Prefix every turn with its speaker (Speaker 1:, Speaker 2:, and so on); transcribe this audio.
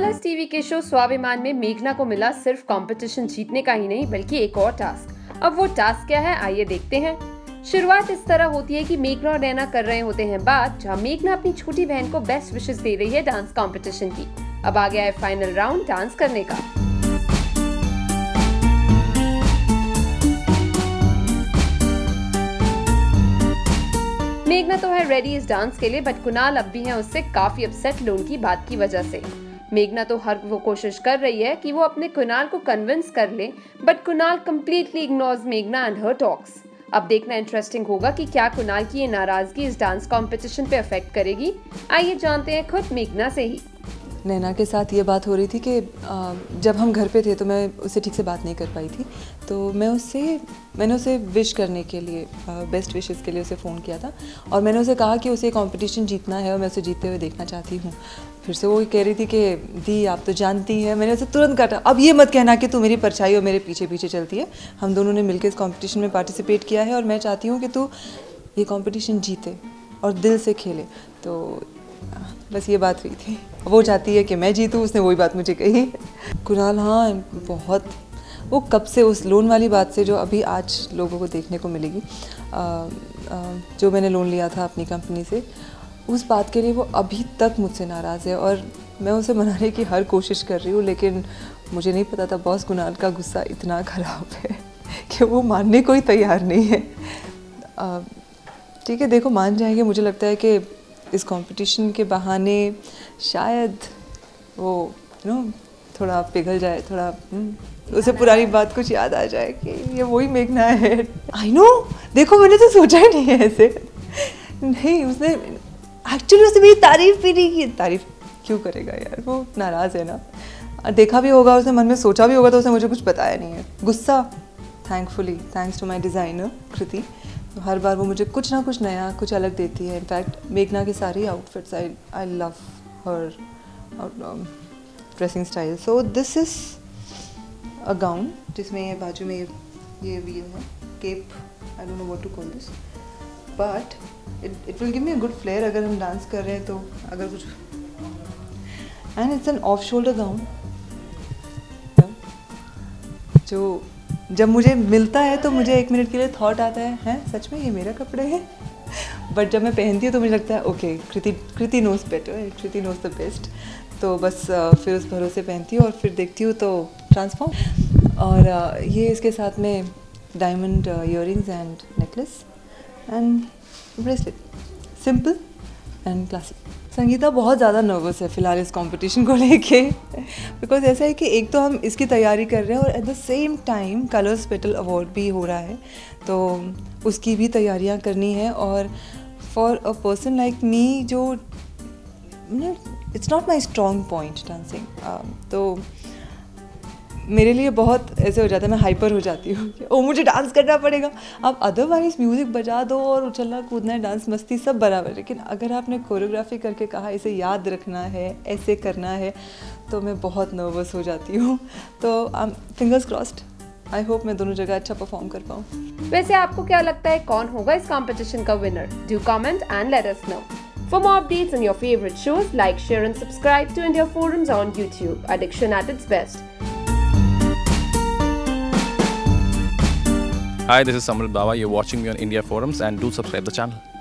Speaker 1: Colors TV के show स्वाभिमान में मेघना को मिला सिर्फ कंपटीशन जीतने का ही नहीं बल्कि एक और टास्क। अब वो टास्क क्या है, आइए देखते हैं। शुरुआत इस तरह होती है कि मेघना और नैना कर रहे होते हैं बात, जहां मेघना अपनी छोटी बहन को बेस्ट विशेस दे रही है डांस कंपटीशन की। अब आ गया है फाइनल राउंड डांस करने का। मेघना तो है रेडी इस डांस के लिए, बट कुणाल अब भी है उससे काफी अपसेट लोन की बात की वजह से। मेघना तो हर वो कोशिश कर रही है कि वो अपने कुणाल को कन्विंस कर ले, बट कुणाल कंप्लीटली इग्नोर्स मेघना एंड हर टॉक्स। अब देखना इंटरेस्टिंग होगा कि क्या कुणाल की ये नाराजगी इस डांस कंपटीशन पे अफेक्ट करेगी। आइए जानते हैं खुद मेघना से ही।
Speaker 2: नैना के साथ ये बात हो रही थी कि जब हम घर पे थे तो मैं उससे ठीक से बात नहीं कर पाई थी, तो मैंने उसे विश करने के लिए, बेस्ट विशेस के लिए उसे फ़ोन किया था और मैंने उसे कहा कि उसे कंपटीशन जीतना है और मैं उसे जीतते हुए देखना चाहती हूँ। फिर से वो कह रही थी कि दी आप तो जानती हैं। मैंने उसे तुरंत काटा, अब ये मत कहना कि तू मेरी परछाई और मेरे पीछे पीछे चलती है। हम दोनों ने मिलकर इस कॉम्पिटिशन में पार्टिसिपेट किया है और मैं चाहती हूँ कि तू ये कॉम्पिटिशन जीते और दिल से खेले। तो बस ये बात हुई थी। वो चाहती है कि मैं जीतूँ, उसने वही बात मुझे कही। कुणाल हाँ बहुत, वो कब से उस लोन वाली बात से जो अभी आज लोगों को देखने को मिलेगी, जो मैंने लोन लिया था अपनी कंपनी से, उस बात के लिए वो अभी तक मुझसे नाराज़ है और मैं उसे मनाने की हर कोशिश कर रही हूँ, लेकिन मुझे नहीं पता था बॉस कुणाल का गुस्सा इतना ख़राब है कि वो मानने को ही तैयार नहीं है। ठीक है, देखो मान जाएंगे। मुझे लगता है कि इस कंपटीशन के बहाने शायद वो थोड़ा पिघल जाए, थोड़ा उसे पुरानी बात कुछ याद आ जाए कि ये वही मेघना है। आई नो, देखो मैंने तो सोचा ही नहीं है ऐसे। नहीं, उसने एक्चुअली उसने मेरी तारीफ भी नहीं की। तारीफ क्यों करेगा यार, वो नाराज़ है ना। देखा भी होगा उसने, मन में सोचा भी होगा, तो उसने मुझे कुछ बताया नहीं है। गुस्सा thankfully thanks to my designer Kriti, हर बार वो मुझे कुछ ना कुछ नया, कुछ अलग देती है। इनफैक्ट मेघना की सारी outfits I love her dressing style. So this is a gown जिसमें ये बाजू में ये वील है, cape, I don't know what to call this, but it will give me a good flare अगर हम डांस कर रहे हैं तो। अगर कुछ and it's an off shoulder gown जो जब मुझे मिलता है तो मुझे एक मिनट के लिए थॉट आता है, हैं सच में ये मेरा कपड़े हैं। बट जब मैं पहनती हूँ तो मुझे लगता है okay, Kriti knows better, Kriti knows the best. तो बस फिर उस भरोसे पहनती हूँ और फिर देखती हूँ तो ट्रांसफॉर्म। और ये इसके साथ में diamond earrings and necklace and bracelet, simple and classic. Sangeeta बहुत ज़्यादा नर्वस है फ़िलहाल इस कंपटीशन को लेके, बिकॉज ऐसा है कि एक तो हम इसकी तैयारी कर रहे हैं और at the same time colours petal award भी हो रहा है, तो उसकी भी तैयारियां करनी है। और for a person like me जो it's not my strong point dancing, तो मेरे लिए बहुत ऐसे हो जाता है, मैं हाइपर हो जाती हूँ कि ओ मुझे डांस करना पड़ेगा। अब अदरवाइज़ म्यूज़िक बजा दो और उछलना कूदना है, डांस मस्ती सब बराबर, लेकिन अगर आपने कोरियोग्राफी करके कहा इसे याद रखना है, ऐसे करना है, तो मैं बहुत नर्वस हो जाती हूँ। तो फिंगर्स क्रॉस्ड, आई होप मैं दोनों जगह अच्छा परफॉर्म कर पाऊँ।
Speaker 1: वैसे आपको क्या लगता है कौन होगा इस कॉम्पिटिशन का winner? Do comment and let us know. For more updates on your favorite shows, like, share and subscribe to India Forums on YouTube. Addiction at its best.
Speaker 3: Hi, this is Samrit Bawa. You're watching me on India Forums and do subscribe the channel.